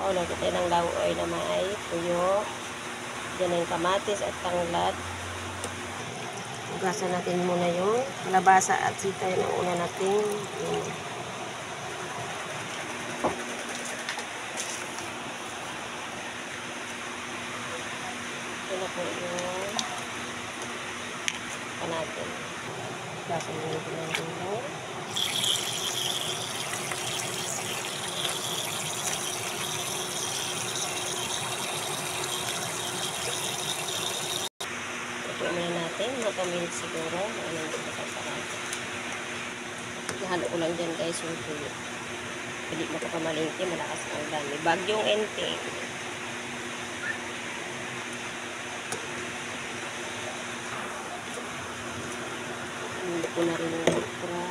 O, lagyan tayo ng lauoy na may tuyo. Diyan na yung kamatis at tanglad. Ugasan natin muna yung kalabasa at sitay na una nating ito na po yung natin. Ugasan muna ito ng gulay. Ito muna natin. Mga 2 minutes siguro. Ano dito sa parado. Nahalo ko lang dyan guys yung tuyo. Hindi makapamalingki. Malakas ang ulan. May bagyong enteng. Hindi ko na rin yung okra.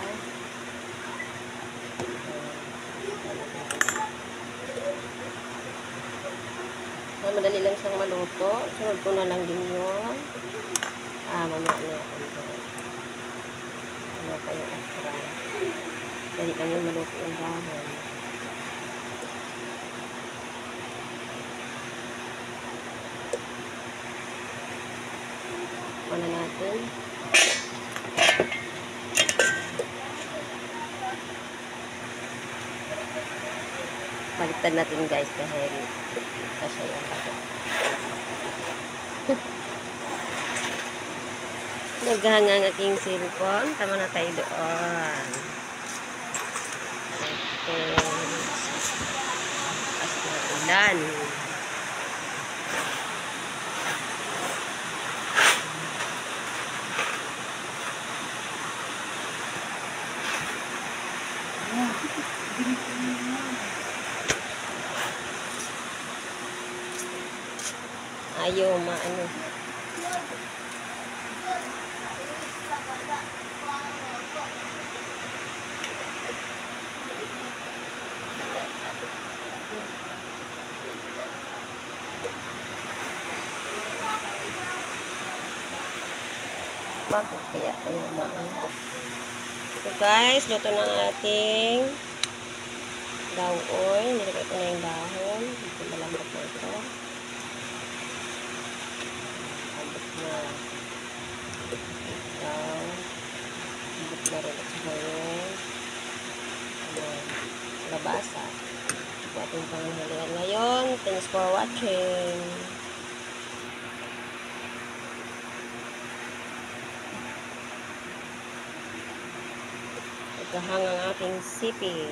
Madali lang siyang maluto. Sunod ko na lang din yung mamaya na ako ito. Ano pa yung okra. Dali lang yung maluto yung dahon. Ano natin? Baliktad natin guys dahil kasi yung bago. Naghahanga ang aking cellphone. Tama na tayo doon. Okay. As na ulan. Ayaw maano. Bakit kaya ayaw maano? So guys, luto na ang ating lauoy. Nilagay ko na yung dahon. Ito malambot na ito. Na ito higit na rin at saka yung labasa ito ating panghalian ngayon. Thanks for watching. Naghahang ang aking sipi.